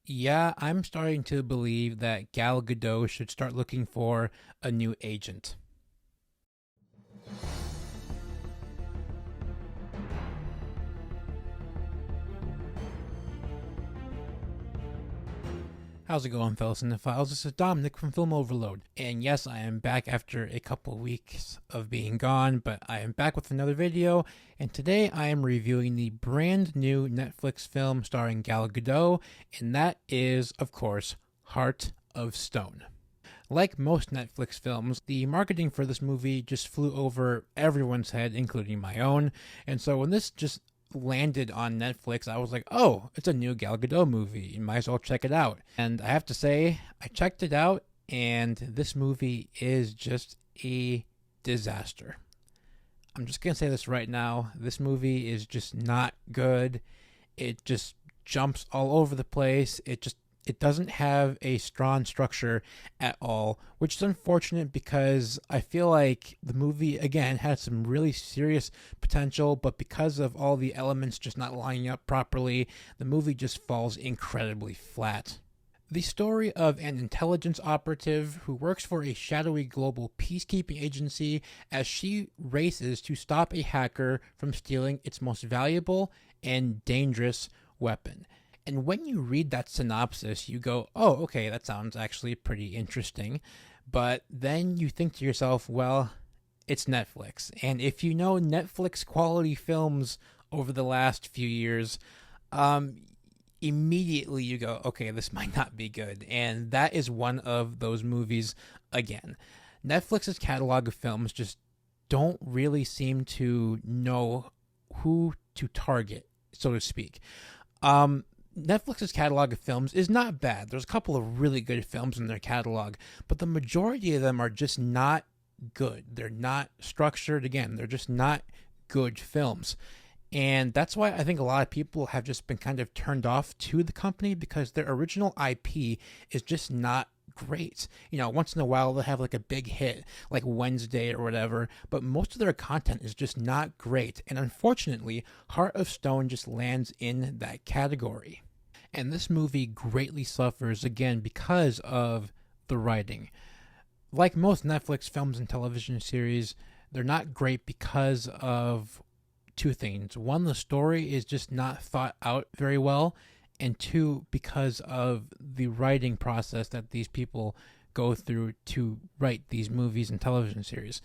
Yeah, I'm starting to believe that Gal Gadot should start looking for a new agent. How's it going, fellas in the files? This is Dominic from Film Overload. And yes, I am back after a couple weeks of being gone, but I am back with another video. And today I am reviewing the brand new Netflix film starring Gal Gadot, and that is, of course, Heart of Stone. Like most Netflix films, the marketing for this movie just flew over everyone's head, including my own. And so when this just landed on Netflix, I was like, oh, it's a new Gal Gadot movie. You might as well check it out. And I have to say, I checked it out, and this movie is just a disaster. I'm just going to say this right now. This movie is just not good. It just jumps all over the place. It doesn't have a strong structure at all, which is unfortunate because I feel like the movie, again, had some really serious potential, but because of all the elements just not lining up properly, the movie just falls incredibly flat. The story of an intelligence operative who works for a shadowy global peacekeeping agency as she races to stop a hacker from stealing its most valuable and dangerous weapon. And when you read that synopsis, you go, oh, okay, that sounds actually pretty interesting. But then you think to yourself, well, it's Netflix. And if you know Netflix quality films over the last few years, um, immediately you go, okay, this might not be good. And that is one of those movies again. Netflix's catalog of films just don't really seem to know who to target, so to speak. Netflix's catalog of films is not bad. There's a couple of really good films in their catalog, but the majority of them are just not good. They're not structured. Again, they're just not good films. And that's why I think a lot of people have just been kind of turned off to the company because their original IP is just not great. You know, once in a while they'll have like a big hit, like Wednesday or whatever, but most of their content is just not great. And unfortunately, Heart of Stone just lands in that category. And this movie greatly suffers again because of the writing. Like most Netflix films and television series, they're not great because of two things. One, the story is just not thought out very well, and two, because of the writing process that these people go through to write these movies and television series.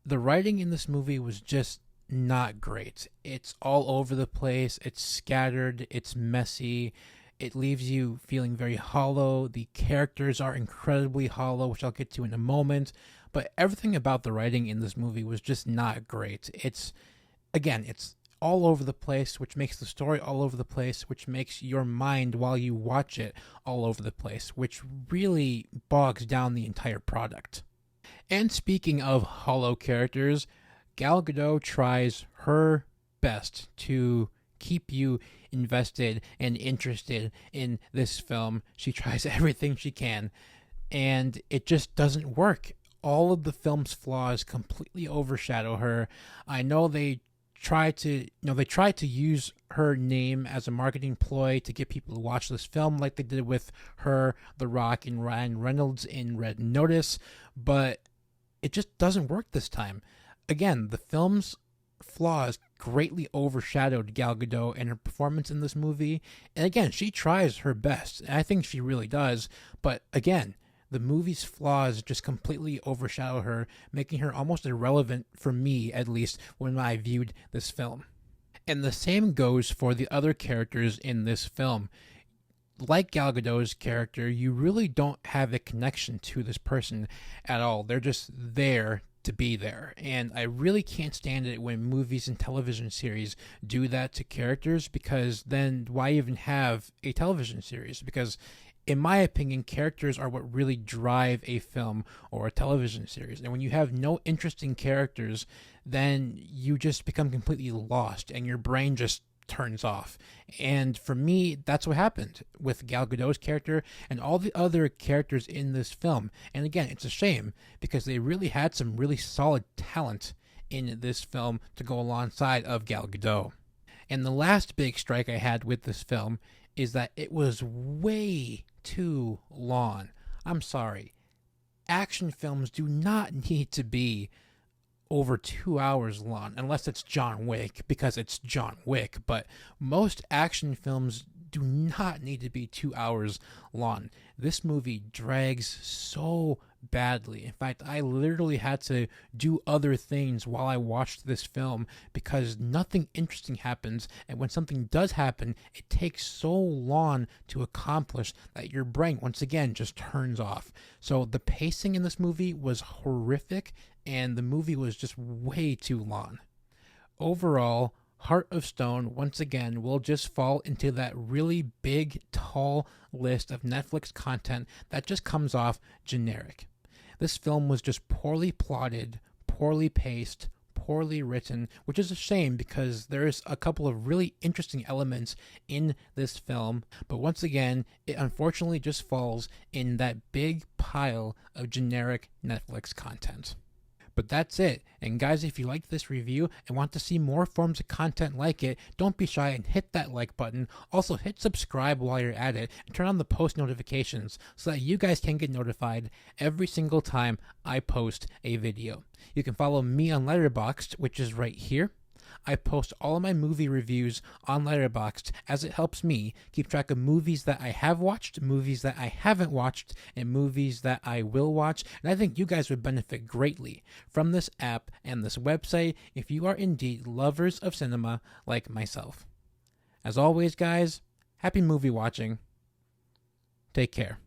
The writing in this movie was just not great. It's all over the place, it's scattered, it's messy. It leaves you feeling very hollow. The characters are incredibly hollow, which I'll get to in a moment. But everything about the writing in this movie was just not great. It's all over the place, which makes the story all over the place, which makes your mind while you watch it all over the place, which really bogs down the entire product. And speaking of hollow characters, Gal Gadot tries her best to keep you invested and interested in this film. She tries everything she can, and it just doesn't work. All of the film's flaws completely overshadow her. I know they try to use her name as a marketing ploy to get people to watch this film like they did with her, The Rock, and Ryan Reynolds in Red Notice, but it just doesn't work this time. Again, the film's flaws greatly overshadowed Gal Gadot and her performance in this movie. And again, she tries her best, and I think she really does, but again, the movie's flaws just completely overshadow her, making her almost irrelevant for me, at least, when I viewed this film. And the same goes for the other characters in this film. Like Gal Gadot's character, you really don't have a connection to this person at all. They're just there to be there. And I really can't stand it when movies and television series do that to characters, because then why even have a television series? Because in my opinion, characters are what really drive a film or a television series. And when you have no interesting characters, then you just become completely lost and your brain just turns off. And for me, that's what happened with Gal Gadot's character and all the other characters in this film. And again, it's a shame because they really had some really solid talent in this film to go alongside of Gal Gadot. And the last big strike I had with this film is that it was way too long. I'm sorry. Action films do not need to be over 2 hours long, unless it's John Wick, because it's John Wick. But most action films do not need to be 2 hours long. This movie drags so badly. In fact, I literally had to do other things while I watched this film because nothing interesting happens, and when something does happen, it takes so long to accomplish that your brain once again just turns off. So the pacing in this movie was horrific, and the movie was just way too long. Overall, Heart of Stone, once again, will just fall into that really big, tall list of Netflix content that just comes off generic. This film was just poorly plotted, poorly paced, poorly written, which is a shame because there's a couple of really interesting elements in this film, but once again, it unfortunately just falls in that big pile of generic Netflix content. But that's it. And guys, if you like this review and want to see more forms of content like it, don't be shy and hit that like button. Also, hit subscribe while you're at it and turn on the post notifications so that you guys can get notified every single time I post a video. You can follow me on Letterboxd, which is right here. I post all of my movie reviews on Letterboxd as it helps me keep track of movies that I have watched, movies that I haven't watched, and movies that I will watch. And I think you guys would benefit greatly from this app and this website if you are indeed lovers of cinema like myself. As always, guys, happy movie watching. Take care.